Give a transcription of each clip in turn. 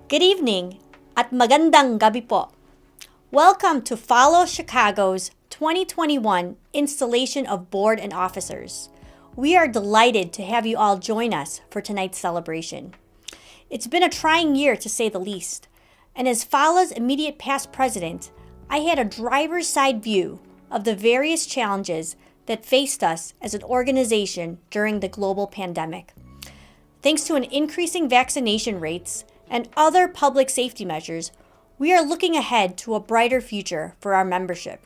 Good evening at magandang gabi po. Welcome to FALA Chicago's 2021 installation of board and officers. We are delighted to have you all join us for tonight's celebration. It's been a trying year to say the least, and as FALA's immediate past president, I had a driver's side view of the various challenges that faced us as an organization during the global pandemic. Thanks to an increasing vaccination rates and other public safety measures, we are looking ahead to a brighter future for our membership.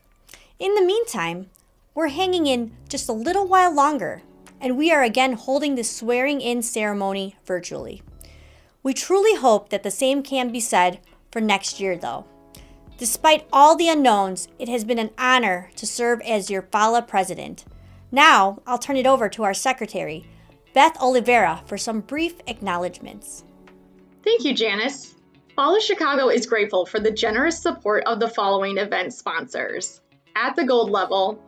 In the meantime, we're hanging in just a little while longer, and we are again holding the swearing-in ceremony virtually. We truly hope that the same can be said for next year, though. Despite all the unknowns, it has been an honor to serve as your FALA president. Now, I'll turn it over to our secretary, Beth Oliveira, for some brief acknowledgments. Thank you, Janice. FALA Chicago is grateful for the generous support of the following event sponsors. At the gold level,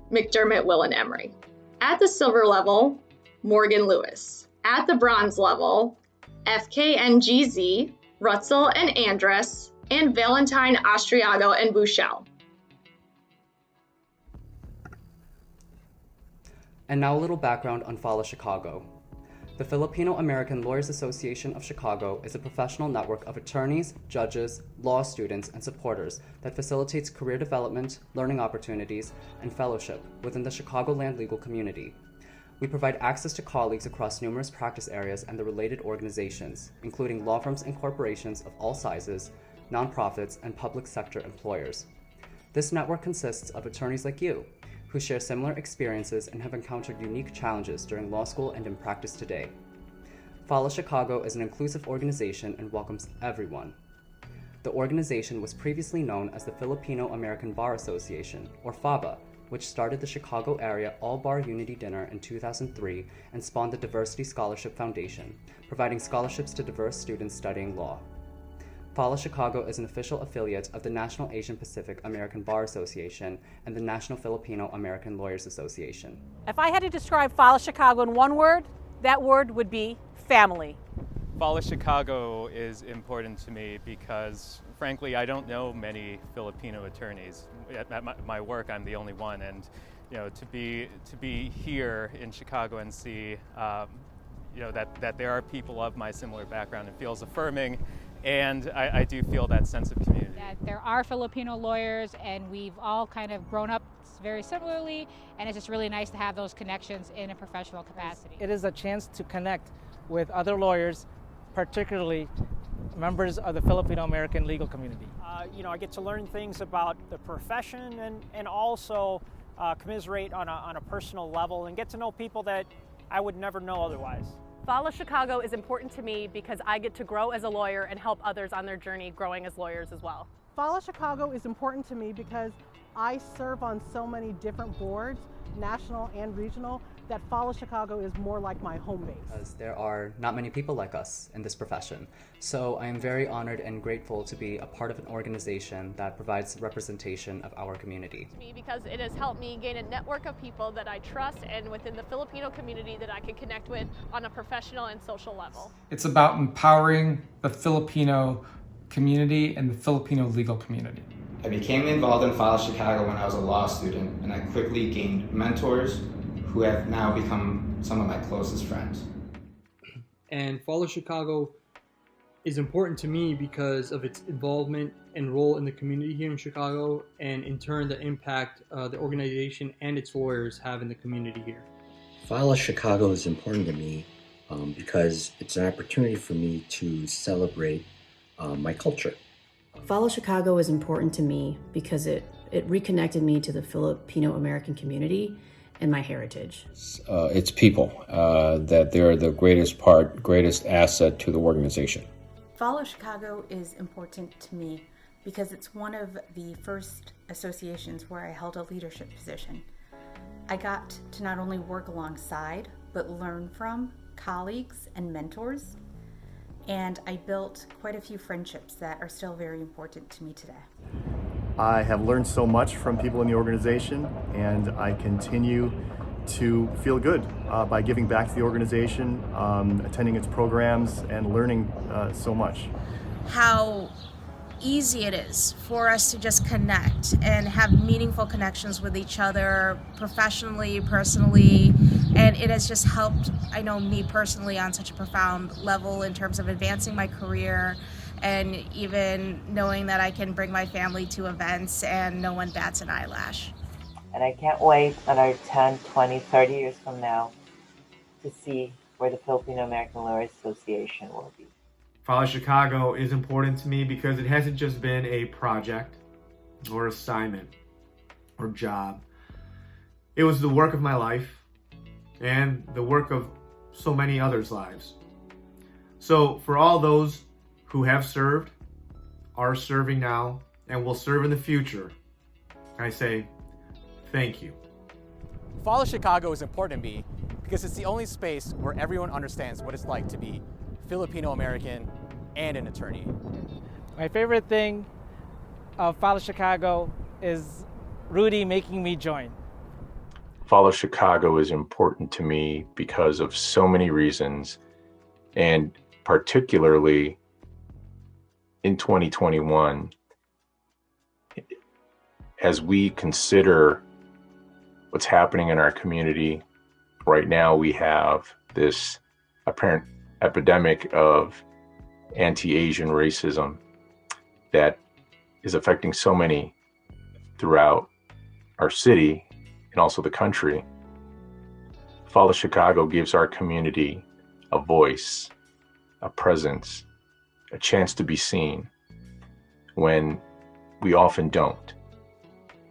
McDermott, Will & Emery. At the silver level, Morgan Lewis. At the bronze level, FKNGZ, Rutzel and Andress, and Valentine, Austriago, and Buchel. And now a little background on FALA Chicago. The Filipino American Lawyers Association of Chicago is a professional network of attorneys, judges, law students, and supporters that facilitates career development, learning opportunities, and fellowship within the Chicagoland legal community. We provide access to colleagues across numerous practice areas and the related organizations, including law firms and corporations of all sizes, nonprofits, and public sector employers. This network consists of attorneys like you, who share similar experiences and have encountered unique challenges during law school and in practice today. FALA Chicago is an inclusive organization and welcomes everyone. The organization was previously known as the Filipino American Bar Association, or FABA, which started the Chicago area All-Bar Unity Dinner in 2003 and spawned the Diversity Scholarship Foundation, providing scholarships to diverse students studying law. FALA Chicago is an official affiliate of the National Asian Pacific American Bar Association and the National Filipino American Lawyers Association. If I had to describe FALA Chicago in one word, that word would be family. FALA Chicago is important to me because, frankly, I don't know many Filipino attorneys. At my work, I'm the only one, and to be here in Chicago and see that there are people of my similar background, it feels affirming. And I do feel that sense of community. That there are Filipino lawyers, and we've all kind of grown up very similarly, and it's just really nice to have those connections in a professional capacity. It is a chance to connect with other lawyers, particularly members of the Filipino American legal community. I get to learn things about the profession and also commiserate on a personal level and get to know people that I would never know otherwise. FALA Chicago is important to me because I get to grow as a lawyer and help others on their journey growing as lawyers as well. FALA Chicago is important to me because I serve on so many different boards, national and regional, that FALA Chicago is more like my home base. Because there are not many people like us in this profession. So I am very honored and grateful to be a part of an organization that provides representation of our community. Because it has helped me gain a network of people that I trust and within the Filipino community that I can connect with on a professional and social level. It's about empowering the Filipino community and the Filipino legal community. I became involved in FALA Chicago when I was a law student, and I quickly gained mentors who have now become some of my closest friends. And FALA Chicago is important to me because of its involvement and role in the community here in Chicago, and in turn the impact the organization and its lawyers have in the community here. FALA Chicago is important to me because it's an opportunity for me to celebrate my culture. FALA Chicago is important to me because it reconnected me to the Filipino American community and my heritage. It's people, that they're the greatest asset to the organization. FALA Chicago is important to me because it's one of the first associations where I held a leadership position. I got to not only work alongside, but learn from colleagues and mentors, and I built quite a few friendships that are still very important to me today. I have learned so much from people in the organization, and I continue to feel good by giving back to the organization, attending its programs, and learning so much. how easy it is for us to just connect and have meaningful connections with each other professionally, personally, and it has just helped, I know, me personally on such a profound level in terms of advancing my career and even knowing that I can bring my family to events and no one bats an eyelash. And I can't wait another 10, 20, 30 years from now to see where the Filipino American Lawyers Association will be. FALA Chicago is important to me because it hasn't just been a project or assignment or job. It was the work of my life and the work of so many others' lives. So for all those who have served, are serving now, and will serve in the future, I say thank you. FALA Chicago is important to me because it's the only space where everyone understands what it's like to be Filipino American and an attorney. My favorite thing of FALA Chicago is Rudy making me join. FALA Chicago is important to me because of so many reasons, and particularly in 2021, as we consider what's happening in our community. Right now, we have this apparent epidemic of anti-Asian racism that is affecting so many throughout our city and also the country. FALA Chicago gives our community a voice, a presence, a chance to be seen when we often don't.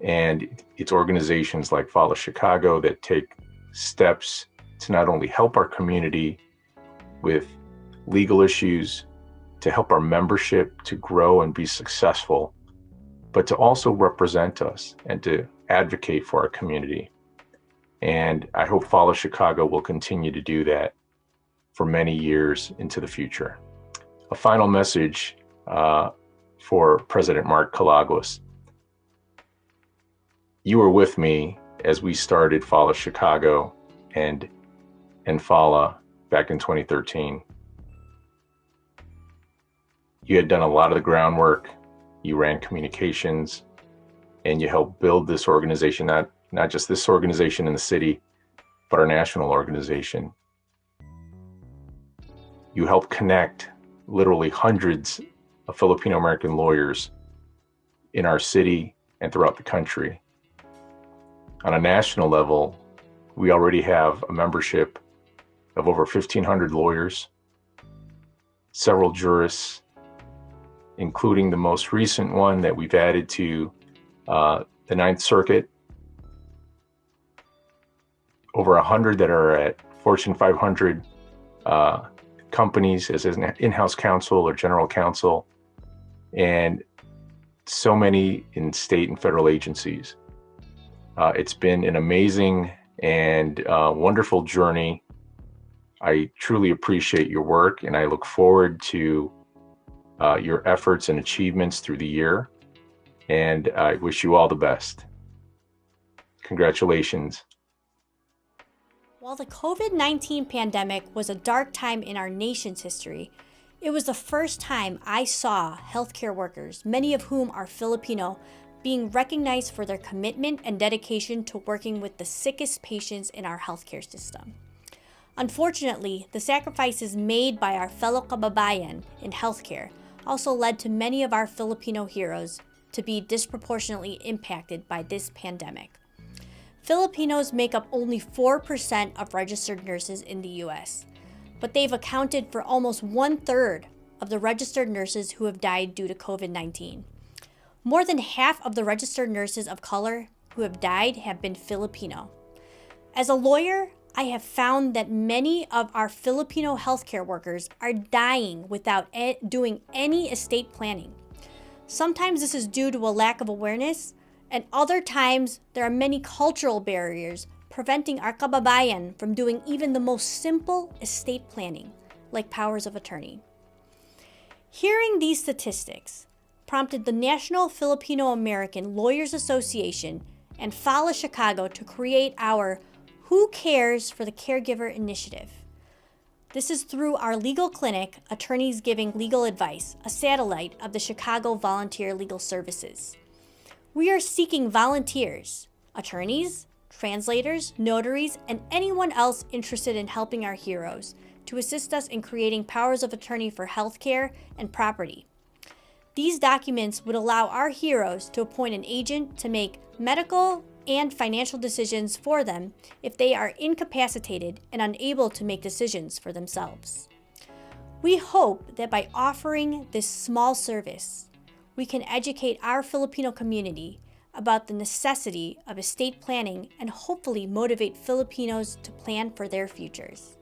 And it's organizations like FALA Chicago that take steps to not only help our community with legal issues, to help our membership to grow and be successful, but to also represent us and to advocate for our community. And I hope FALA Chicago will continue to do that for many years into the future. A final message for President Mark Calagos. You were with me as we started FALA Chicago and FALA back in 2013. You had done a lot of the groundwork. You ran communications, and you helped build this organization, not just this organization in the city, but our national organization. You helped connect literally hundreds of Filipino American lawyers in our city and throughout the country. On a national level, we already have a membership of over 1,500 lawyers, several jurists, including the most recent one that we've added to the Ninth Circuit. Over 100 that are at Fortune 500 companies as an in-house counsel or general counsel, and so many in state and federal agencies. It's been an amazing and wonderful journey. I truly appreciate your work, and I look forward to your efforts and achievements through the year. And I wish you all the best. Congratulations. While the COVID-19 pandemic was a dark time in our nation's history, it was the first time I saw healthcare workers, many of whom are Filipino, being recognized for their commitment and dedication to working with the sickest patients in our healthcare system. Unfortunately, the sacrifices made by our fellow kababayan in healthcare also led to many of our Filipino heroes to be disproportionately impacted by this pandemic. Filipinos make up only 4% of registered nurses in the U.S., but they've accounted for almost 1/3 of the registered nurses who have died due to COVID-19. More than half of the registered nurses of color who have died have been Filipino. As a lawyer, I have found that many of our Filipino healthcare workers are dying without doing any estate planning. Sometimes this is due to a lack of awareness, and other times there are many cultural barriers preventing our kababayan from doing even the most simple estate planning, like powers of attorney. Hearing these statistics prompted the National Filipino American Lawyers Association and FALA Chicago to create our Who Cares for the Caregiver initiative. This is through our legal clinic, Attorneys Giving Legal Advice, a satellite of the Chicago Volunteer Legal Services. We are seeking volunteers, attorneys, translators, notaries, and anyone else interested in helping our heroes to assist us in creating powers of attorney for healthcare and property. These documents would allow our heroes to appoint an agent to make medical and financial decisions for them if they are incapacitated and unable to make decisions for themselves. We hope that by offering this small service, we can educate our Filipino community about the necessity of estate planning and hopefully motivate Filipinos to plan for their futures.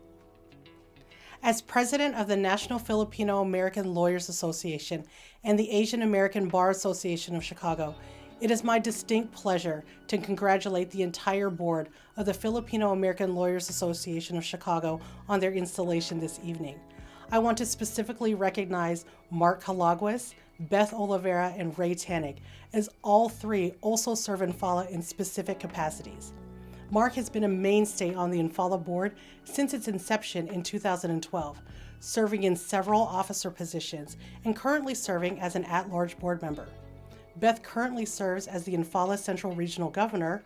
As president of the National Filipino American Lawyers Association and the Asian American Bar Association of Chicago, it is my distinct pleasure to congratulate the entire board of the Filipino American Lawyers Association of Chicago on their installation this evening. I want to specifically recognize Mark Calaguas, Beth Oliveira, and Ray Tannick, as all three also serve in FALA in specific capacities. Mark has been a mainstay on the FALA board since its inception in 2012, serving in several officer positions and currently serving as an at-large board member. Beth currently serves as the FALA Central Regional Governor,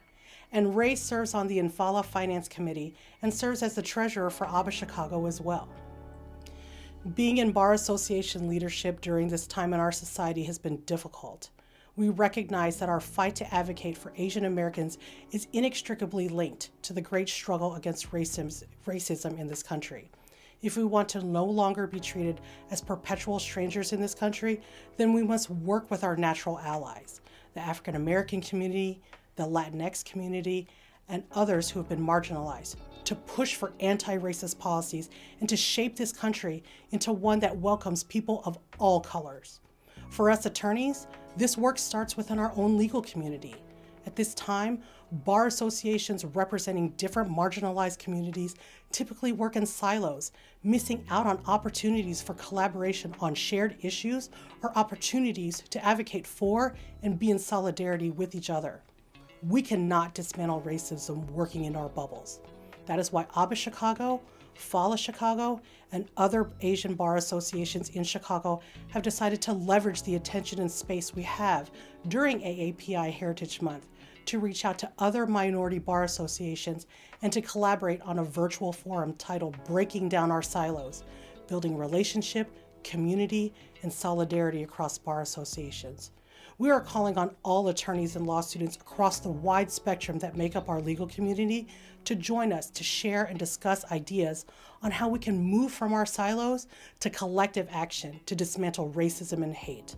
and Ray serves on the FALA Finance Committee and serves as the treasurer for ABA Chicago as well. Being in Bar Association leadership during this time in our society has been difficult. We recognize that our fight to advocate for Asian Americans is inextricably linked to the great struggle against racism in this country. If we want to no longer be treated as perpetual strangers in this country, then we must work with our natural allies, the African American community, the Latinx community, and others who have been marginalized, to push for anti-racist policies and to shape this country into one that welcomes people of all colors. For us attorneys, this work starts within our own legal community. At this time, bar associations representing different marginalized communities typically work in silos, missing out on opportunities for collaboration on shared issues or opportunities to advocate for and be in solidarity with each other. We cannot dismantle racism working in our bubbles. That is why ABA Chicago, FALA Chicago, and other Asian bar associations in Chicago have decided to leverage the attention and space we have during AAPI Heritage Month to reach out to other minority bar associations and to collaborate on a virtual forum titled Breaking Down Our Silos, Building Relationship, Community, and Solidarity Across Bar Associations. We are calling on all attorneys and law students across the wide spectrum that make up our legal community to join us to share and discuss ideas on how we can move from our silos to collective action to dismantle racism and hate.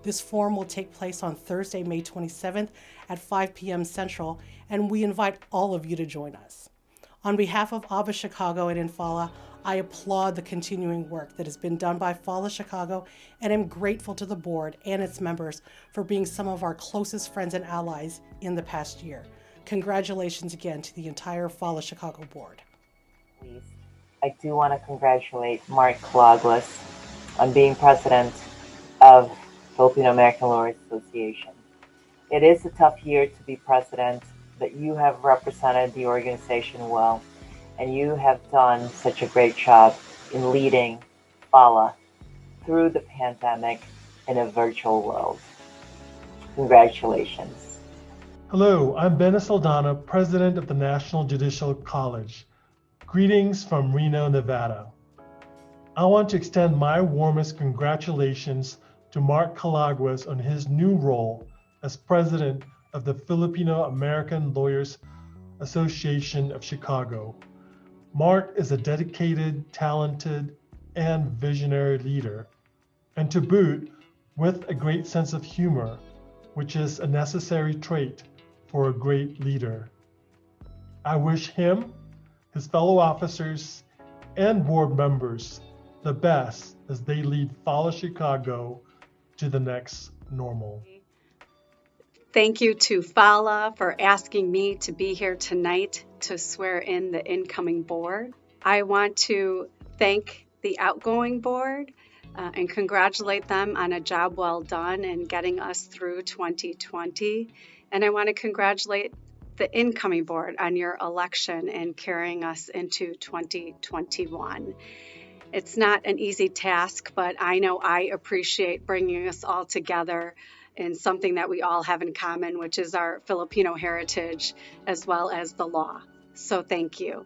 This forum will take place on Thursday, May 27th at 5 p.m. Central, and we invite all of you to join us. On behalf of ABA Chicago and FALA, I applaud the continuing work that has been done by FALA Chicago and am grateful to the board and its members for being some of our closest friends and allies in the past year. Congratulations again to the entire FALA Chicago board. Please, I do want to congratulate Mark Calaguas on being president of Filipino American Lawyers Association. It is a tough year to be president, but you have represented the organization well, and you have done such a great job in leading FALA through the pandemic in a virtual world. Congratulations. Hello, I'm Benna Saldana, president of the National Judicial College. Greetings from Reno, Nevada. I want to extend my warmest congratulations to Mark Calaguas on his new role as president of the Filipino American Lawyers Association of Chicago. Mark is a dedicated, talented, and visionary leader, and to boot, with a great sense of humor, which is a necessary trait for a great leader. I wish him, his fellow officers, and board members the best as they lead FALA Chicago to the next normal. Thank you to FALA for asking me to be here tonight to swear in the incoming board. I want to thank the outgoing board and congratulate them on a job well done in getting us through 2020. And I want to congratulate the incoming board on your election and carrying us into 2021. It's not an easy task, but I know I appreciate bringing us all together in something that we all have in common, which is our Filipino heritage as well as the law. So thank you.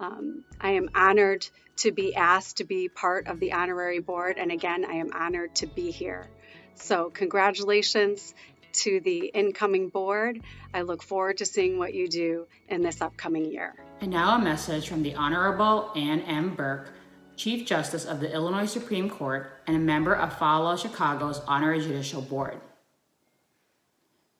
I am honored to be asked to be part of the honorary board, and again, I am honored to be here. So congratulations to the incoming board. I look forward to seeing what you do in this upcoming year. And now a message from the Honorable Ann M. Burke, Chief Justice of the Illinois Supreme Court and a member of FALA Chicago's Honorary Judicial Board.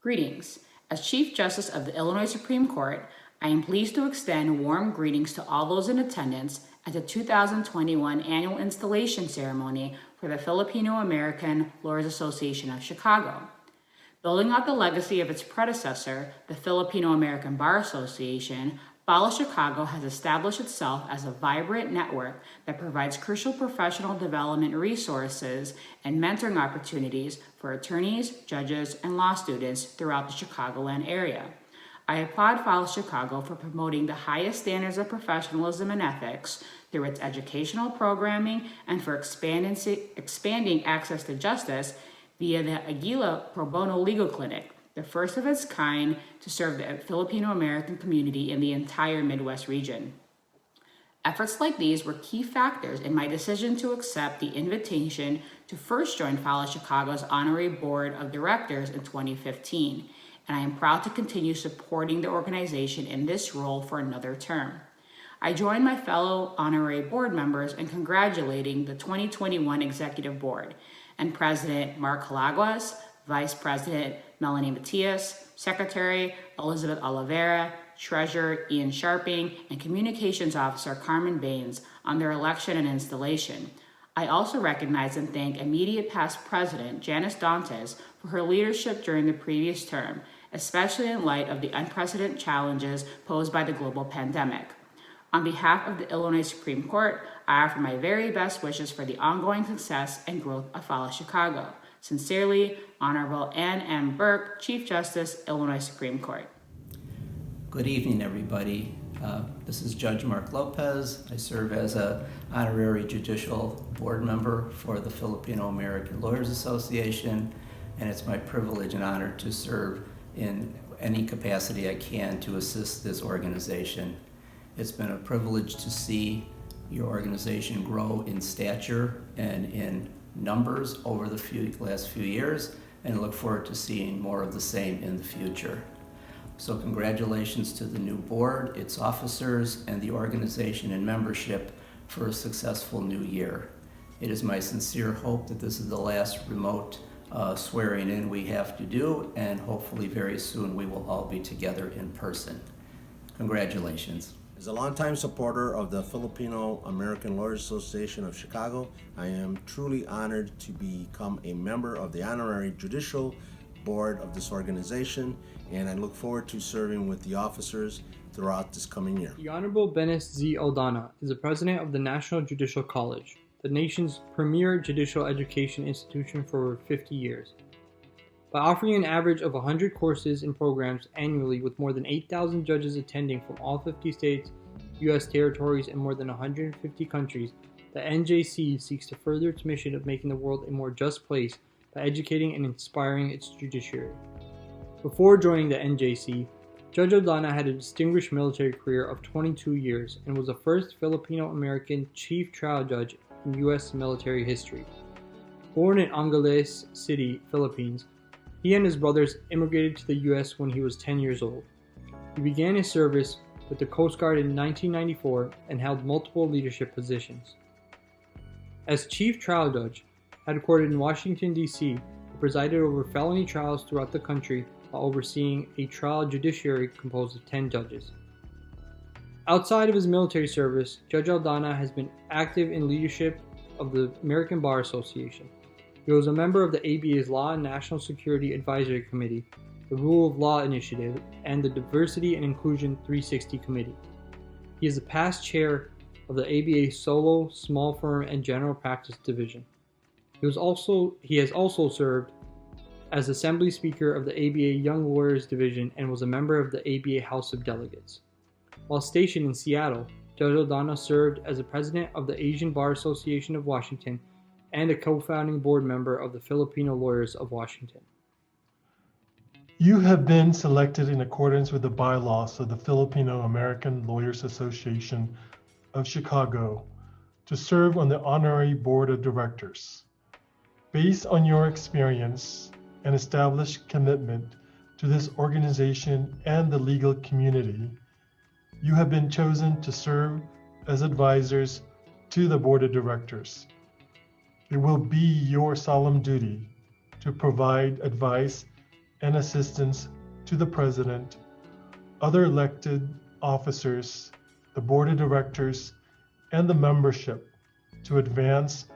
Greetings. As Chief Justice of the Illinois Supreme Court, I am pleased to extend warm greetings to all those in attendance at the 2021 annual installation ceremony for the Filipino American Lawyers Association of Chicago. Building out the legacy of its predecessor, the Filipino American Bar Association, FALA Chicago has established itself as a vibrant network that provides crucial professional development resources and mentoring opportunities for attorneys, judges, and law students throughout the Chicagoland area. I applaud FALA Chicago for promoting the highest standards of professionalism and ethics through its educational programming and for expanding access to justice via the Aguila Pro Bono Legal Clinic, the first of its kind to serve the Filipino American community in the entire Midwest region. Efforts like these were key factors in my decision to accept the invitation to first join FALA Chicago's Honorary Board of Directors in 2015. And I am proud to continue supporting the organization in this role for another term. I join my fellow honorary board members in congratulating the 2021 Executive Board and President Mark Calaguas, Vice President Melanie Matias, Secretary Elizabeth Oliveira, Treasurer Ian Sharping, and Communications Officer Carmen Baines on their election and installation. I also recognize and thank immediate past President Janice Dantes for her leadership during the previous term, especially in light of the unprecedented challenges posed by the global pandemic. On behalf of the Illinois Supreme Court, I offer my very best wishes for the ongoing success and growth of FALA Chicago. Sincerely, Honorable Ann M. Burke, Chief Justice, Illinois Supreme Court. Good evening, everybody. This is Judge Mark Lopez. I serve as an honorary judicial board member for the Filipino American Lawyers Association, and it's my privilege and honor to serve in any capacity I can to assist this organization. It's been a privilege to see your organization grow in stature and in numbers over the last few years, and I look forward to seeing more of the same in the future. So congratulations to the new board, its officers, and the organization and membership for a successful new year. It is my sincere hope that this is the last remote swearing in we have to do, and hopefully very soon we will all be together in person. Congratulations. As a longtime supporter of the Filipino American Lawyers Association of Chicago, I am truly honored to become a member of the Honorary Judicial Board of this organization, and I look forward to serving with the officers throughout this coming year. The Honorable Benes Z. Aldana is the president of the National Judicial College, the nation's premier judicial education institution for over 50 years. By offering an average of 100 courses and programs annually with more than 8,000 judges attending from all 50 states, U.S. territories, and more than 150 countries, the NJC seeks to further its mission of making the world a more just place by educating and inspiring its judiciary. Before joining the NJC, Judge Aldana had a distinguished military career of 22 years and was the first Filipino-American chief trial judge in U.S. military history. Born in Angeles City, Philippines, he and his brothers immigrated to the U.S. when he was 10 years old. He began his service with the Coast Guard in 1994 and held multiple leadership positions. As chief trial judge, headquartered in Washington, D.C., he presided over felony trials throughout the country while overseeing a trial judiciary composed of 10 judges. Outside of his military service, Judge Aldana has been active in leadership of the American Bar Association. He was a member of the ABA's Law and National Security Advisory Committee, the Rule of Law Initiative, and the Diversity and Inclusion 360 Committee. He is the past chair of the ABA's Solo, Small Firm, and General Practice Division. He has also served as Assembly Speaker of the ABA Young Lawyers Division and was a member of the ABA House of Delegates. While stationed in Seattle, Judge Aldana served as the president of the Asian Bar Association of Washington and a co-founding board member of the Filipino Lawyers of Washington. You have been selected in accordance with the bylaws of the Filipino American Lawyers Association of Chicago to serve on the Honorary Board of Directors. Based on your experience and established commitment to this organization and the legal community, you have been chosen to serve as advisors to the Board of Directors. It will be your solemn duty to provide advice and assistance to the President, other elected officers, the Board of Directors, and the membership to advance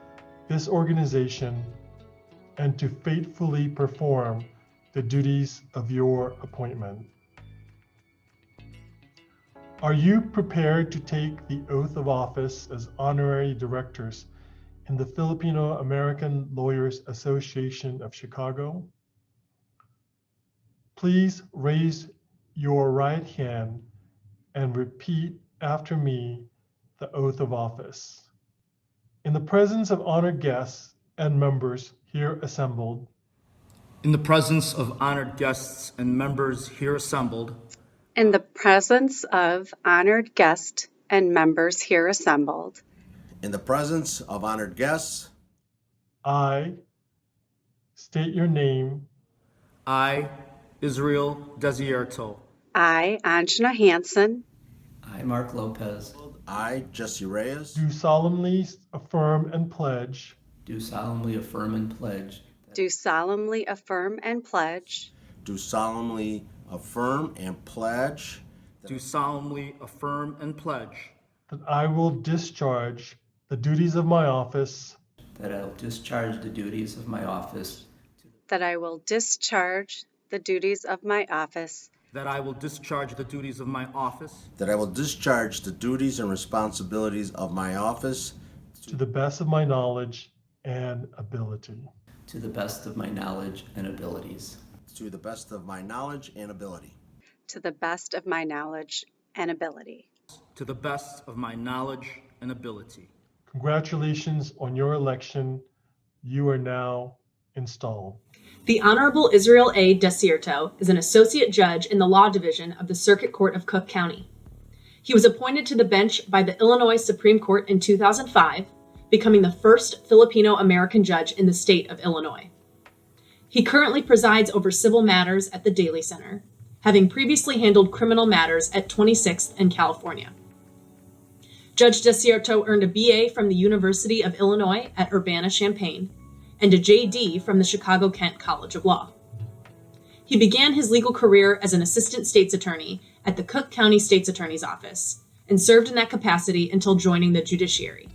this organization and to faithfully perform the duties of your appointment. Are you prepared to take the oath of office as honorary directors in the Filipino American Lawyers Association of Chicago? Please raise your right hand and repeat after me the oath of office. In the presence of honored guests and members here assembled, in the presence of honored guests and members here assembled, in the presence of honored guests and members here assembled, in the presence of honored guests, I state your name. I, Israel Desierto. I, Anjana Hansen. I, Mark Lopez. I, Jesse Reyes. Do solemnly affirm and pledge. Do solemnly affirm and pledge. Do solemnly affirm and pledge. Do solemnly affirm and pledge. Do solemnly affirm and pledge. That I will discharge the duties of my office. That I will discharge the duties of my office. That I will discharge the duties of my office. That I will discharge the duties of my office. That I will discharge the duties and responsibilities of my office. To the best of my knowledge and ability. To the best of my knowledge and abilities. To the best of my knowledge and ability. To the best of my knowledge and ability. To the best of my knowledge and ability. Congratulations on your election. You are now installed. The Honorable Israel A. Desierto is an associate judge in the Law Division of the Circuit Court of Cook County. He was appointed to the bench by the Illinois Supreme Court in 2005, becoming the first Filipino American judge in the state of Illinois. He currently presides over civil matters at the Daly Center, having previously handled criminal matters at 26th and California. Judge Desierto earned a BA from the University of Illinois at Urbana-Champaign and a JD from the Chicago-Kent College of Law. He began his legal career as an assistant state's attorney at the Cook County State's Attorney's Office and served in that capacity until joining the judiciary.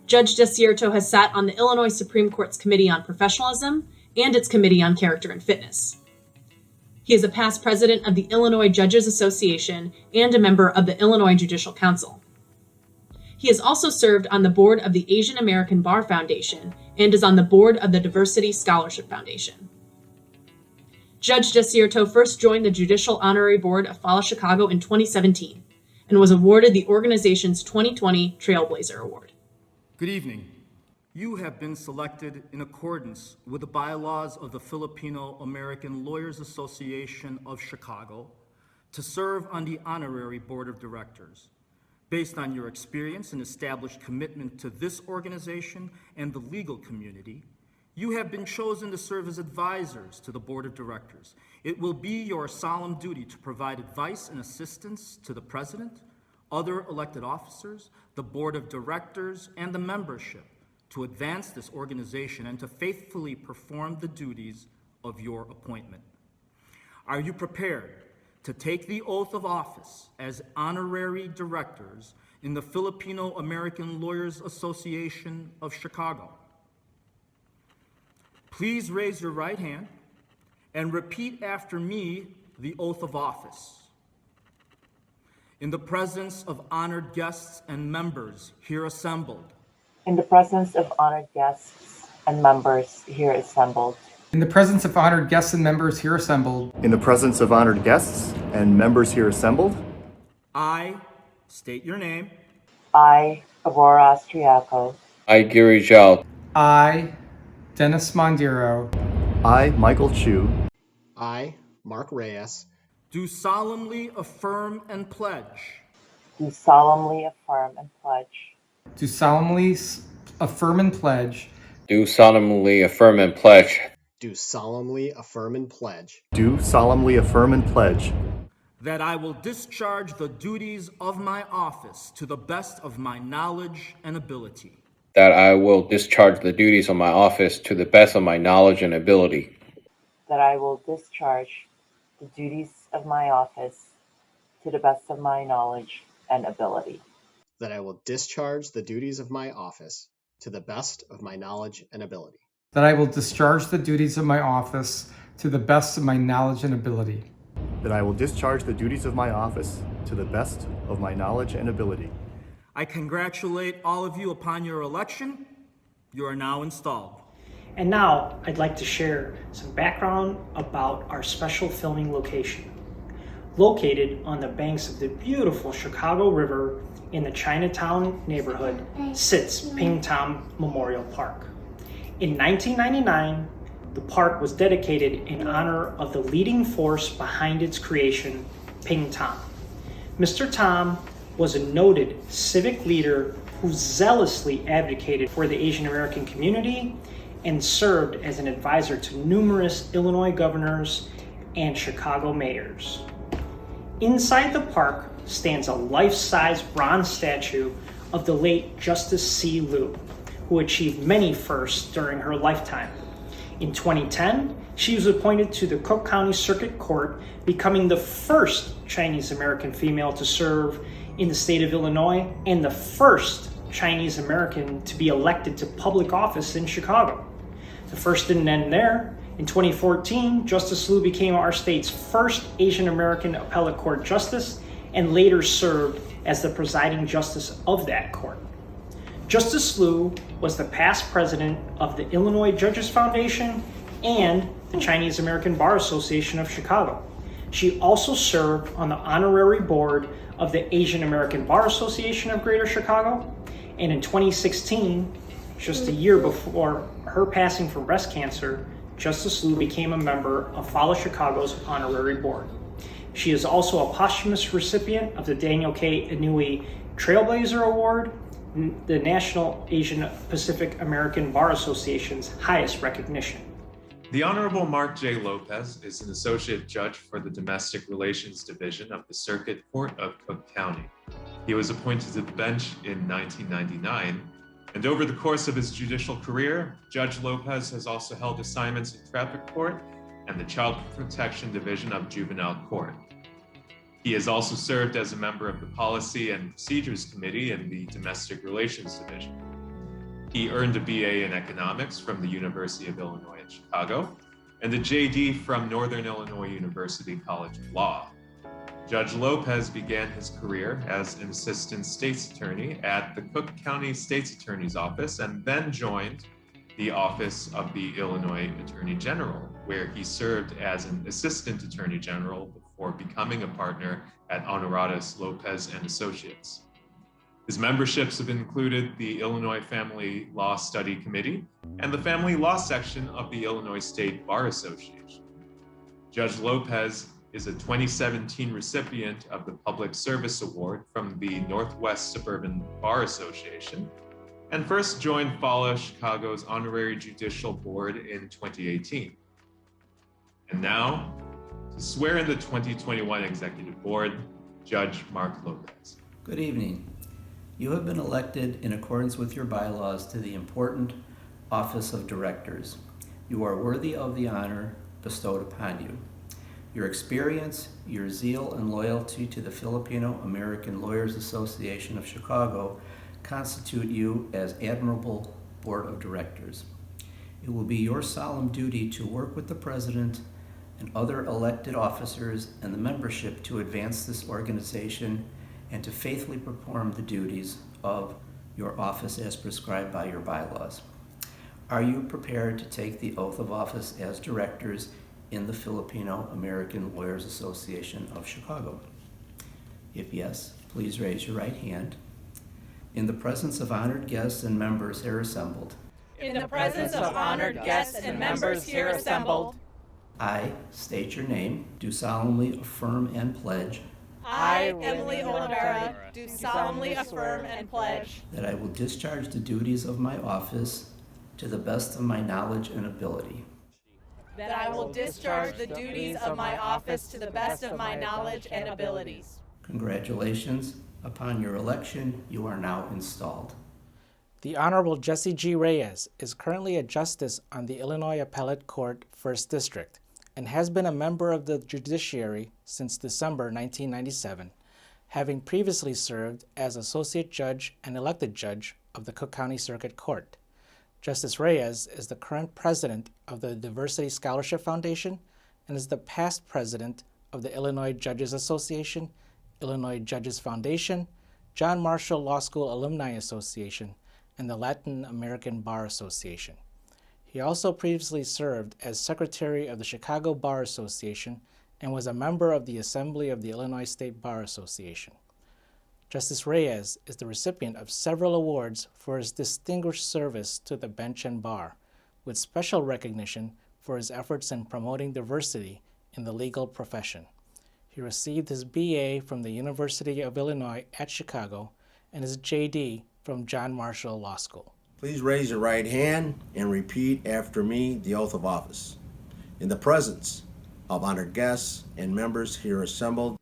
Judge Desierto has sat on the Illinois Supreme Court's Committee on Professionalism and its Committee on Character and Fitness. He is a past president of the Illinois Judges Association and a member of the Illinois Judicial Council. He has also served on the board of the Asian American Bar Foundation and is on the board of the Diversity Scholarship Foundation. Judge Desierto first joined the Judicial Honorary Board of FALA Chicago in 2017 and was awarded the organization's 2020 Trailblazer Award. Good evening. You have been selected in accordance with the bylaws of the Filipino American Lawyers Association of Chicago to serve on the Honorary Board of Directors. Based on your experience and established commitment to this organization and the legal community, you have been chosen to serve as advisors to the Board of Directors. It will be your solemn duty to provide advice and assistance to the President, other elected officers, the Board of Directors, and the membership to advance this organization and to faithfully perform the duties of your appointment. Are you prepared to take the oath of office as honorary directors in the Filipino American Lawyers Association of Chicago? Please raise your right hand and repeat after me the oath of office. In the presence of honored guests and members here assembled. In the presence of honored guests and members here assembled. In the presence of honored guests and members here assembled. In the presence of honored guests and members here assembled. I state your name. I, Aurora Austriaco. I, Gary Zhao. I, Dennis Mondiro. I, Michael Chu. I, Mark Reyes. Do solemnly affirm and pledge. Do solemnly affirm and pledge. Do solemnly affirm and pledge. Do solemnly affirm and pledge. Do solemnly affirm and pledge. Do solemnly affirm and pledge. That I will discharge the duties of my office to the best of my knowledge and ability. That I will discharge the duties of my office to the best of my knowledge and ability. That I will discharge the duties of my office to the best of my knowledge and ability. That I will discharge the duties of my office to the best of my knowledge and ability. That I will discharge the duties of my office to the best of my knowledge and ability. That I will discharge the duties of my office to the best of my knowledge and ability. I congratulate all of you upon your election. You are now installed. And now I'd like to share some background about our special filming location. Located on the banks of the beautiful Chicago River in the Chinatown neighborhood sits Ping Tom Memorial Park. In 1999, the park was dedicated in honor of the leading force behind its creation, Ping Tom. Mr. Tom was a noted civic leader who zealously advocated for the Asian American community and served as an advisor to numerous Illinois governors and Chicago mayors. Inside the park stands a life-size bronze statue of the late Justice C. Liu, who achieved many firsts during her lifetime. In 2010, she was appointed to the Cook County Circuit Court, becoming the first Chinese American female to serve in the state of Illinois and the first Chinese American to be elected to public office in Chicago. The first didn't end there. In 2014, Justice Liu became our state's first Asian American appellate court justice and later served as the presiding justice of that court. Justice Liu was the past president of the Illinois Judges Foundation and the Chinese American Bar Association of Chicago. She also served on the honorary board of the Asian American Bar Association of Greater Chicago. And in 2016, just a year before her passing from breast cancer, Justice Liu became a member of FALA Chicago's honorary board. She is also a posthumous recipient of the Daniel K. Inouye Trailblazer Award, the National Asian Pacific American Bar Association's highest recognition. The Honorable Mark J. Lopez is an Associate Judge for the Domestic Relations Division of the Circuit Court of Cook County. He was appointed to the bench in 1999, and over the course of his judicial career, Judge Lopez has also held assignments in Traffic Court and the Child Protection Division of Juvenile Court. He has also served as a member of the Policy and Procedures Committee in the Domestic Relations Division. He earned a BA in Economics from the University of Illinois at Chicago and a JD from Northern Illinois University College of Law. Judge Lopez began his career as an assistant state's attorney at the Cook County State's Attorney's Office and then joined the Office of the Illinois Attorney General, where he served as an assistant attorney general before becoming a partner at Honoratus Lopez and Associates. His memberships have included the Illinois Family Law Study Committee and the Family Law section of the Illinois State Bar Association. Judge Lopez is a 2017 recipient of the Public Service Award from the Northwest Suburban Bar Association and first joined FALA Chicago's Honorary Judicial Board in 2018. And now, to swear in the 2021 Executive Board, Judge Mark Lopez. Good evening. You have been elected in accordance with your bylaws to the important office of directors. You are worthy of the honor bestowed upon you. Your experience, your zeal, and loyalty to the Filipino American Lawyers Association of Chicago constitute you as admirable board of directors. It will be your solemn duty to work with the president and other elected officers and the membership to advance this organization and to faithfully perform the duties of your office as prescribed by your bylaws. Are you prepared to take the oath of office as directors in the Filipino American Lawyers Association of Chicago? If yes, please raise your right hand. In the presence of honored guests and members here assembled, in the presence of honored guests and members here assembled, I state your name, do solemnly affirm and pledge I, Emily O'Hara, do solemnly affirm and pledge that I will discharge the duties of my office to the best of my knowledge and ability. that I will discharge the duties of my office to the best of my knowledge and abilities. Congratulations. Upon your election, you are now installed. The Honorable Jesse G. Reyes is currently a justice on the Illinois Appellate Court, 1st District, and has been a member of the judiciary since December 1997, having previously served as associate judge and elected judge of the Cook County Circuit Court. Justice Reyes is the current president of the Diversity Scholarship Foundation and is the past president of the Illinois Judges Association, Illinois Judges Foundation, John Marshall Law School Alumni Association, and the Latin American Bar Association. He also previously served as secretary of the Chicago Bar Association and was a member of the Assembly of the Illinois State Bar Association. Justice Reyes is the recipient of several awards for his distinguished service to the bench and bar, with special recognition for his efforts in promoting diversity in the legal profession. He received his BA from the University of Illinois at Chicago and his JD from John Marshall Law School. Please raise your right hand and repeat after me the oath of office. In the presence of honored guests and members here assembled,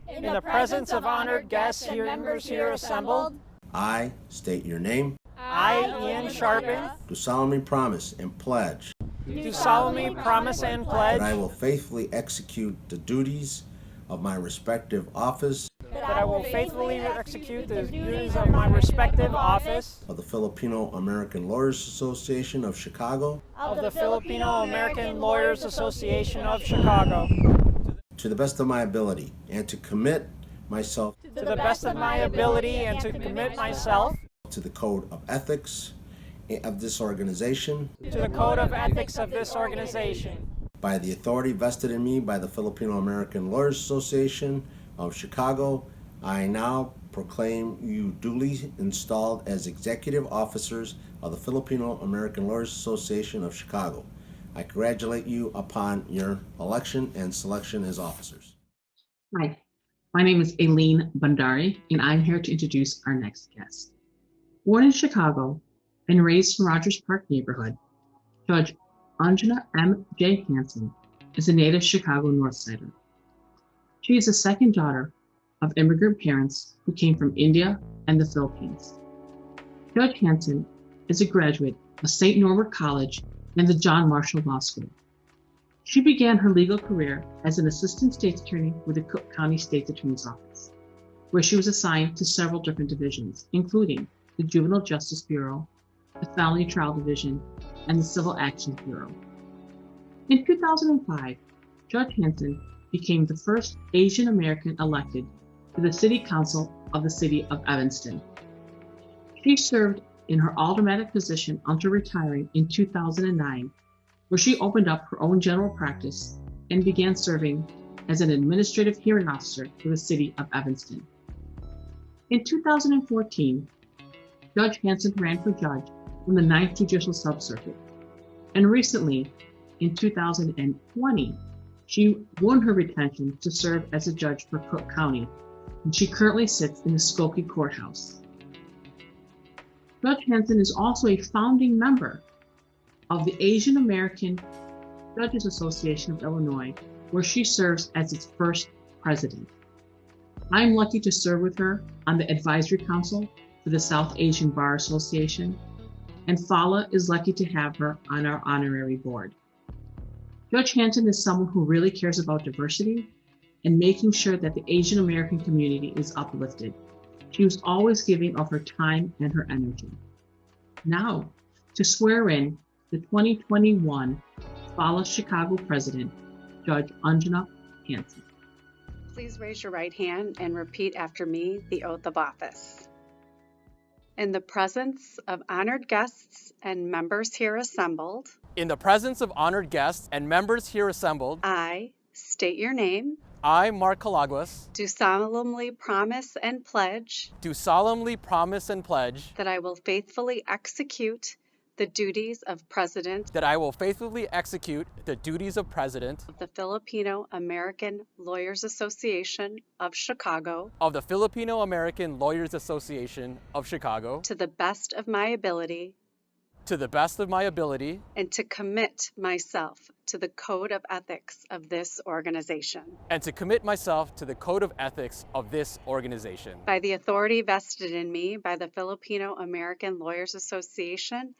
In the presence of honored guests and members here assembled, I state your name, I, Ian Sharpen, do solemnly promise and pledge do solemnly promise and pledge that I will faithfully execute the duties of my respective office that I will faithfully execute the duties of my respective office of the Filipino American Lawyers Association of Chicago of the Filipino American Lawyers Association of Chicago to the best of my ability, and to commit myself to the best of my ability and to commit myself to the code of ethics of this organization to the code of ethics of this organization by the authority vested in me by the Filipino American Lawyers Association of Chicago. I now proclaim you duly installed as executive officers of the Filipino American Lawyers Association of Chicago. I congratulate you upon your election and selection as officers. Hi, my name is Aileen Bandari, and I'm here to introduce our next guest. Born in Chicago and raised in Rogers Park neighborhood, Judge Anjana M. J. Hansen is a native Chicago North Sider. She is the second daughter of immigrant parents who came from India and the Philippines. Judge Hansen is a graduate of St. Norbert College and the John Marshall Law School. She began her legal career as an assistant state's attorney with the Cook County State's Attorney's Office, where she was assigned to several different divisions, including the Juvenile Justice Bureau, the Family Trial Division, and the Civil Action Bureau. In 2005, Judge Hansen became the first Asian American elected to the City Council of the City of Evanston. She served in her aldermanic position until retiring in 2009, where she opened up her own general practice and began serving as an administrative hearing officer for the City of Evanston. In 2014, Judge Hansen ran for judge from the 9th Judicial Subcircuit, and recently, in 2020, she won her retention to serve as a judge for Cook County, and she currently sits in the Skokie Courthouse. Judge Hansen is also a founding member of the Asian American Judges Association of Illinois, where she serves as its first president. I'm lucky to serve with her on the Advisory Council for the South Asian Bar Association, and FALA is lucky to have her on our honorary board. Judge Hansen is someone who really cares about diversity and making sure that the Asian American community is uplifted. She was always giving of her time and her energy. Now, to swear in the 2021 FALA Chicago President, Judge Anjana Hansen. Please raise your right hand and repeat after me the oath of office. In the presence of honored guests and members here assembled, In the presence of honored guests and members here assembled, I state your name, I, Mark Calaguas, do solemnly promise and pledge do solemnly promise and pledge that I will faithfully execute the duties of President that I will faithfully execute the duties of President of the Filipino American Lawyers Association of Chicago of the Filipino American Lawyers Association of Chicago to the best of my ability, to the best of my ability, and to commit myself to the code of ethics of this organization. and to commit myself to the code of ethics of this organization. By the authority vested in me by the Filipino American Lawyers Association,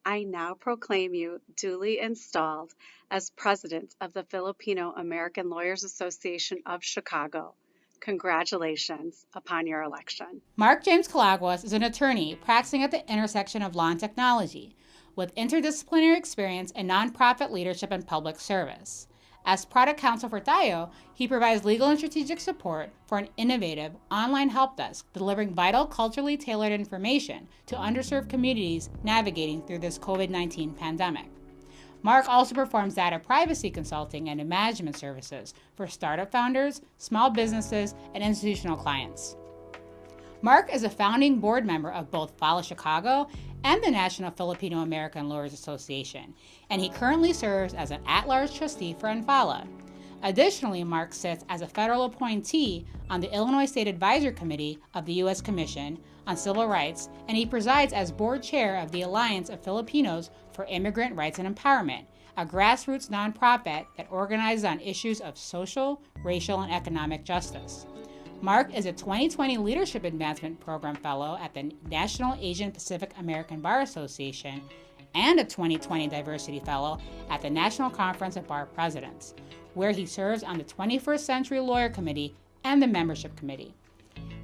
I now proclaim you duly installed as President of the Filipino American Lawyers Association of Chicago. Congratulations upon your election. Mark James Calaguas is an attorney practicing at the intersection of law and technology, with interdisciplinary experience in nonprofit leadership and public service. As product counsel for Tayo, he provides legal and strategic support for an innovative online help desk delivering vital, culturally tailored information to underserved communities navigating through this COVID-19 pandemic. Mark also performs data privacy consulting and management services for startup founders, small businesses, and institutional clients. Mark is a founding board member of both FALA Chicago and the National Filipino American Lawyers Association, and he currently serves as an at-large trustee for FALA. Additionally, Mark sits as a federal appointee on the Illinois State Advisory Committee of the U.S. Commission on Civil Rights, and he presides as board chair of the Alliance of Filipinos for Immigrant Rights and Empowerment, a grassroots nonprofit that organizes on issues of social, racial, and economic justice. Mark is a 2020 Leadership Advancement Program Fellow at the National Asian Pacific American Bar Association and a 2020 Diversity Fellow at the National Conference of Bar Presidents, where he serves on the 21st Century Lawyer Committee and the Membership Committee.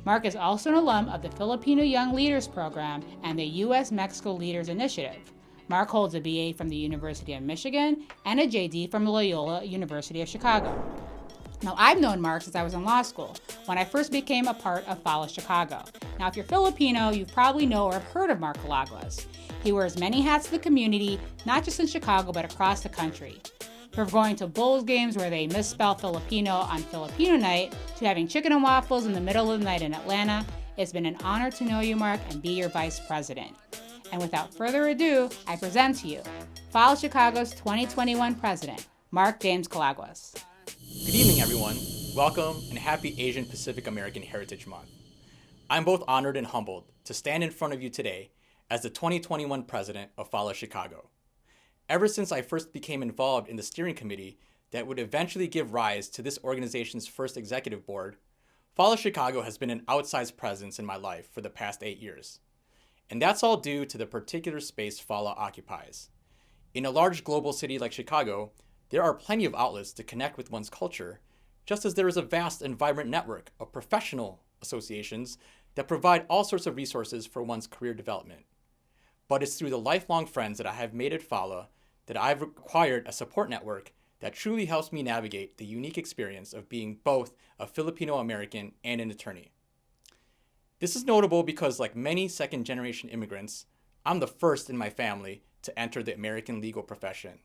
Mark is also an alum of the Filipino Young Leaders Program and the U.S.-Mexico Leaders Initiative. Mark holds a BA from the University of Michigan and a JD from Loyola University of Chicago. Now, I've known Mark since I was in law school, when I first became a part of FALA Chicago. Now, if you're Filipino, you probably know or have heard of Mark Calaguas. He wears many hats to the community, not just in Chicago, but across the country. From going to Bulls games where they misspell Filipino on Filipino night, to having chicken and waffles in the middle of the night in Atlanta, it's been an honor to know you, Mark, and be your vice president. And without further ado, I present to you FALA Chicago's 2021 president, Mark James Calaguas. Good evening, everyone. Welcome and happy Asian Pacific American Heritage Month. I'm both honored and humbled to stand in front of you today as the 2021 president of FALA Chicago. Ever since I first became involved in the steering committee that would eventually give rise to this organization's first executive board, FALA Chicago has been an outsized presence in my life for the past 8 years. And that's all due to the particular space FALA occupies. In a large global city like Chicago, there are plenty of outlets to connect with one's culture, just as there is a vast and vibrant network of professional associations that provide all sorts of resources for one's career development. But it's through the lifelong friends that I have made at FALA that I've acquired a support network that truly helps me navigate the unique experience of being both a Filipino American and an attorney. This is notable because, like many second-generation immigrants, I'm the first in my family to enter the American legal profession.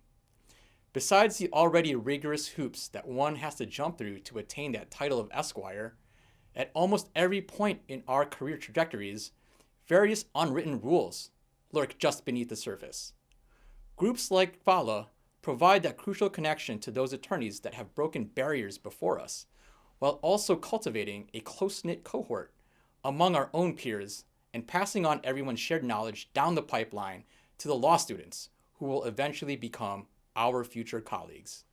Besides the already rigorous hoops that one has to jump through to attain that title of Esquire, at almost every point in our career trajectories, various unwritten rules lurk just beneath the surface. Groups like FALA provide that crucial connection to those attorneys that have broken barriers before us, while also cultivating a close-knit cohort among our own peers and passing on everyone's shared knowledge down the pipeline to the law students who will eventually become our future colleagues.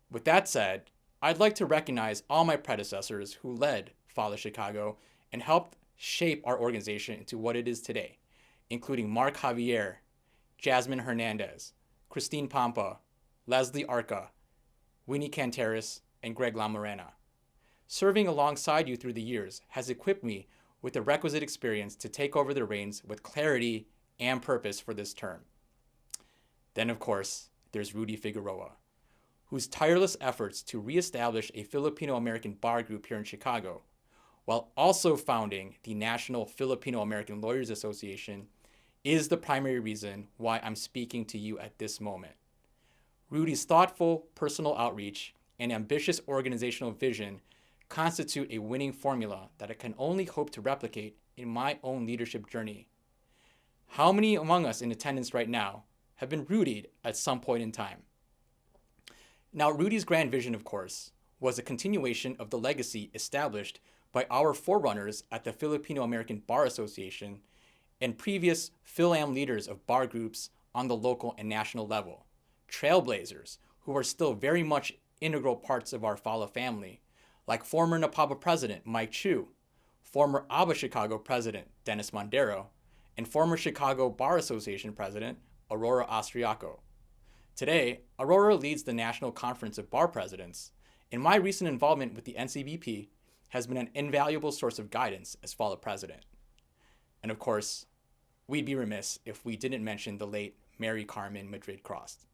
With that said, I'd like to recognize all my predecessors who led FALA Chicago and helped shape our organization into what it is today, including Mark Javier, Jasmine Hernandez, Christine Pampa, Leslie Arca, Winnie Canteris, and Greg Lamorena. Serving alongside you through the years has equipped me with the requisite experience to take over the reins with clarity and purpose for this term. Then, of course, there's Rudy Figueroa, whose tireless efforts to reestablish a Filipino-American bar group here in Chicago, while also founding the National Filipino American Lawyers Association, is the primary reason why I'm speaking to you at this moment. Rudy's thoughtful personal outreach and ambitious organizational vision constitute a winning formula that I can only hope to replicate in my own leadership journey. How many among us in attendance right now have been Rudied at some point in time? Now, Rudy's grand vision, of course, was a continuation of the legacy established by our forerunners at the Filipino American Bar Association and previous Phil-Am leaders of bar groups on the local and national level, trailblazers who are still very much integral parts of our FALA family, like former NAPABA President Mike Chu, former ABA Chicago President Dennis Mondero, and former Chicago Bar Association President Aurora Austriaco. Today, Aurora leads the National Conference of Bar Presidents, and my recent involvement with the NCBP has been an invaluable source of guidance as FALA President. And of course, we'd be remiss if we didn't mention the late Mary Carmen Madrid Cross,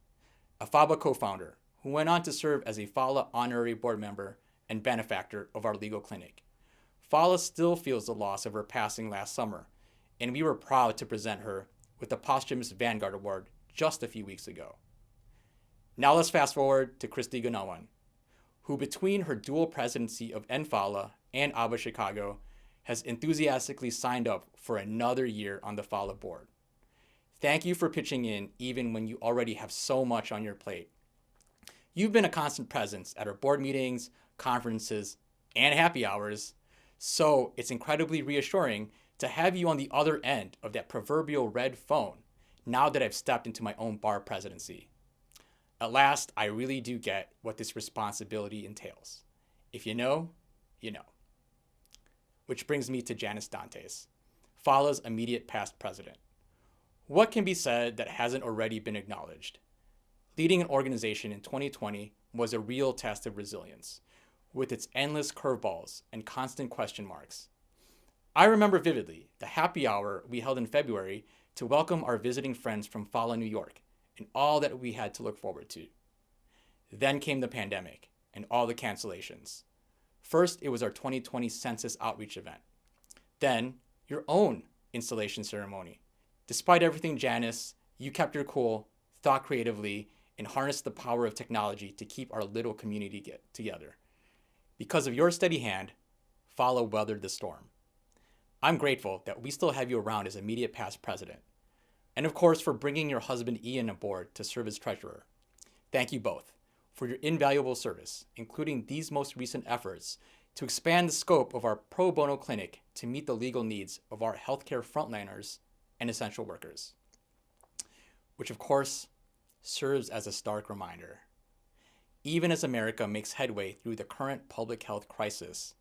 a FABA co-founder who went on to serve as a FALA honorary board member and benefactor of our legal clinic. FALA still feels the loss of her passing last summer, and we were proud to present her with the posthumous Vanguard Award just a few weeks ago. Now let's fast forward to Christy Ganawan, who between her dual presidency of NFALA and ABA Chicago has enthusiastically signed up for another year on the FALA board. Thank you for pitching in even when you already have so much on your plate. You've been a constant presence at our board meetings, conferences, and happy hours, so it's incredibly reassuring to have you on the other end of that proverbial red phone now that I've stepped into my own bar presidency. At last, I really do get what this responsibility entails. If you know, you know. Which brings me to Janice Dantes, FALA's immediate past president. What can be said that hasn't already been acknowledged? Leading an organization in 2020 was a real test of resilience, with its endless curveballs and constant question marks. I remember vividly the happy hour we held in February to welcome our visiting friends from FALA New York and all that we had to look forward to. Then came the pandemic and all the cancellations. First, it was our 2020 census outreach event. Then, your own installation ceremony. Despite everything, Janice, you kept your cool, thought creatively, and harnessed the power of technology to keep our little community together. Because of your steady hand, FALA weathered the storm. I'm grateful that we still have you around as immediate past president. And of course, for bringing your husband Ian aboard to serve as treasurer. Thank you both for your invaluable service, including these most recent efforts to expand the scope of our pro bono clinic to meet the legal needs of our healthcare frontliners and essential workers. Which of course, serves as a stark reminder. Even as America makes headway through the current public health crisis,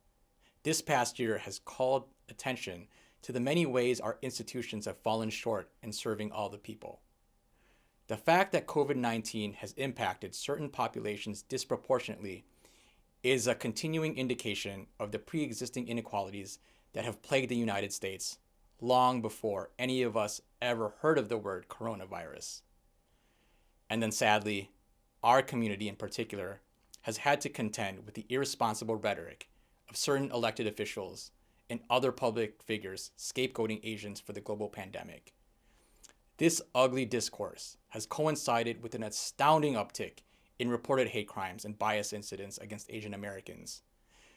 this past year has called attention to the many ways our institutions have fallen short in serving all the people. The fact that COVID-19 has impacted certain populations disproportionately is a continuing indication of the pre-existing inequalities that have plagued the United States long before any of us ever heard of the word coronavirus. And then sadly, our community in particular has had to contend with the irresponsible rhetoric of certain elected officials and other public figures scapegoating Asians for the global pandemic. This ugly discourse has coincided with an astounding uptick in reported hate crimes and bias incidents against Asian Americans,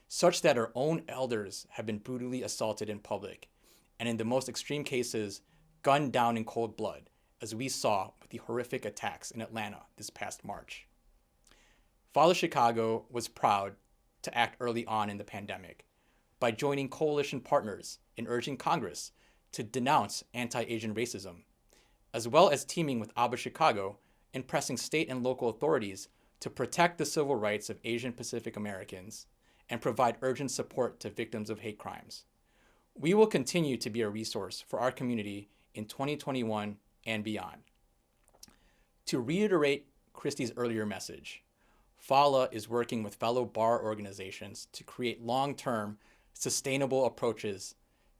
such that our own elders have been brutally assaulted in public, and in the most extreme cases, gunned down in cold blood, as we saw with the horrific attacks in Atlanta this past March. FALA Chicago was proud to act early on in the pandemic by joining coalition partners in urging Congress to denounce anti-Asian racism, as well as teaming with ABA Chicago in pressing state and local authorities to protect the civil rights of Asian Pacific Americans and provide urgent support to victims of hate crimes. We will continue to be a resource for our community in 2021 and beyond. To reiterate Christie's earlier message, FALA is working with fellow bar organizations to create long-term, sustainable approaches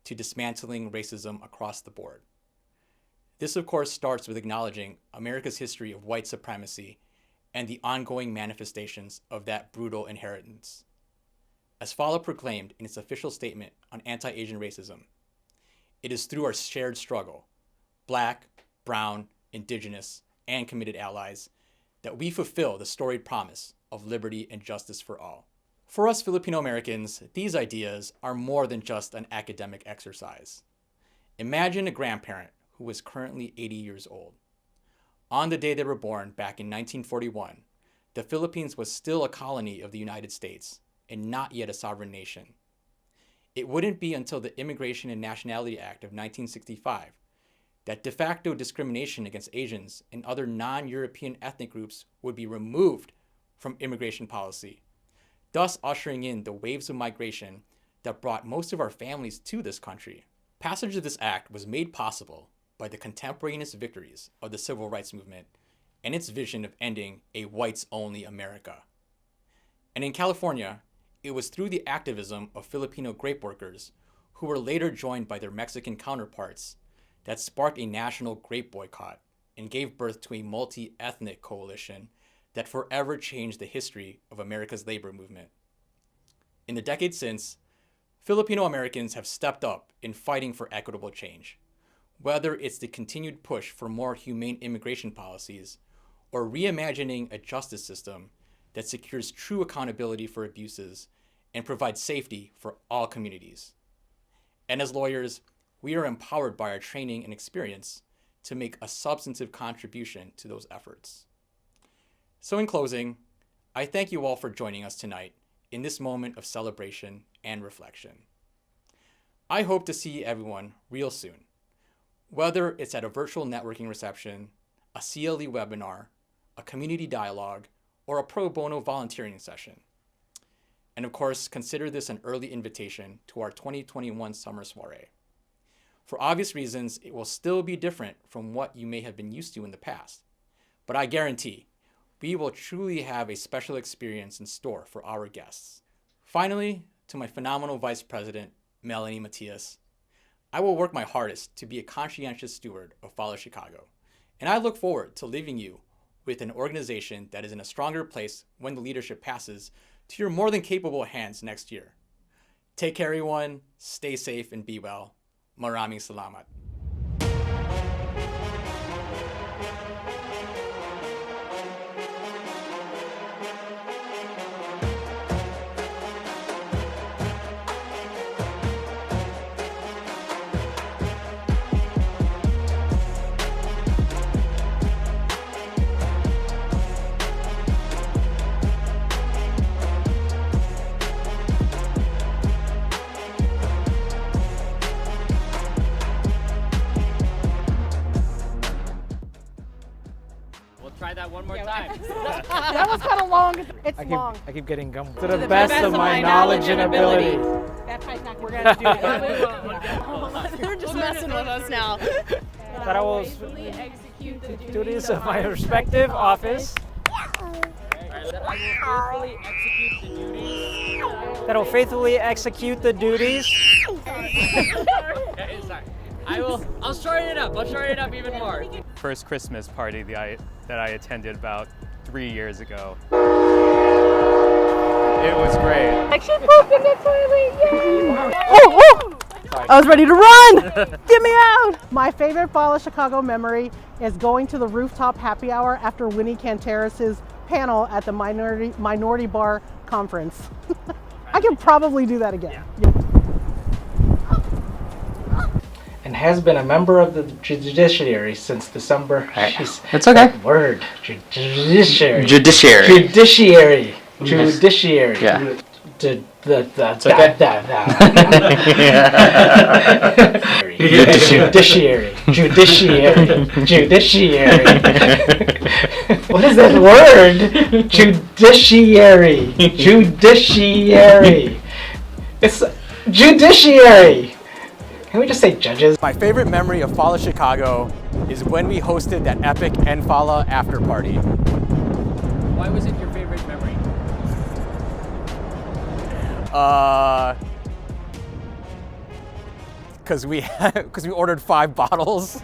to dismantling racism across the board. This, of course, starts with acknowledging America's history of white supremacy and the ongoing manifestations of that brutal inheritance. as FALA proclaimed in its official statement on anti-Asian racism, it is through our shared struggle, Black, brown, Indigenous, and committed allies, that we fulfill the storied promise of liberty and justice for all. For us Filipino Americans, these ideas are more than just an academic exercise. Imagine a grandparent who is currently 80 years old. On the day they were born back in 1941, the Philippines was still a colony of the United States and not yet a sovereign nation. It wouldn't be until the Immigration and Nationality Act of 1965 that de facto discrimination against Asians and other non-European ethnic groups would be removed from immigration policy, thus ushering in the waves of migration that brought most of our families to this country. Passage of this act was made possible by the contemporaneous victories of the Civil Rights Movement and its vision of ending a whites-only America. And in California, it was through the activism of Filipino grape workers, who were later joined by their Mexican counterparts, that sparked a national grape boycott and gave birth to a multi-ethnic coalition that forever changed the history of America's labor movement. In the decades since, Filipino Americans have stepped up in fighting for equitable change, whether it's the continued push for more humane immigration policies or reimagining a justice system that secures true accountability for abuses and provides safety for all communities. And as lawyers, we are empowered by our training and experience to make a substantive contribution to those efforts. So in closing, I thank you all for joining us tonight in this moment of celebration and reflection. I hope to see everyone real soon, whether it's at a virtual networking reception, a CLE webinar, a community dialogue, or a pro bono volunteering session. And of course, consider this an early invitation to our 2021 summer soiree. For obvious reasons, it will still be different from what you may have been used to in the past, but I guarantee we will truly have a special experience in store for our guests. Finally, to my phenomenal Vice President, Melanie Matias, I will work my hardest to be a conscientious steward of FALA Chicago, and I look forward to leaving you with an organization that is in a stronger place when the leadership passes to your more than capable hands next year. Take care, everyone, stay safe and be well. Maraming salamat. Try that one more time. That was kind of long. It's long. I keep getting gummed. To the best of my knowledge and ability. We're going to do that. You're just messing with us now. That I will execute the duties of my respective office. That I will faithfully execute the duties. I'll shorten it up. I'll shorten it up even more. First Christmas party that I attended about 3 years ago. It was great. Actually pooped in the toilet, yay! Oh! I was ready to run! Get me out! My favorite FALA Chicago memory is going to the rooftop happy hour after Winnie Canteras' panel at the Minority Bar Conference. I can probably do that again. Yeah. And has been a member of the judiciary since December. It's okay. Word. Judiciary. Judiciary. Judiciary. Yes. Judiciary. Yeah. It's okay. Judiciary. Judiciary. Judiciary. What is that word? Judiciary. Judiciary. It's judiciary. Can we just say judges? My favorite memory of FALA Chicago is when we hosted that epic FALA after party. Why was it your favorite memory? Because we ordered 5 bottles.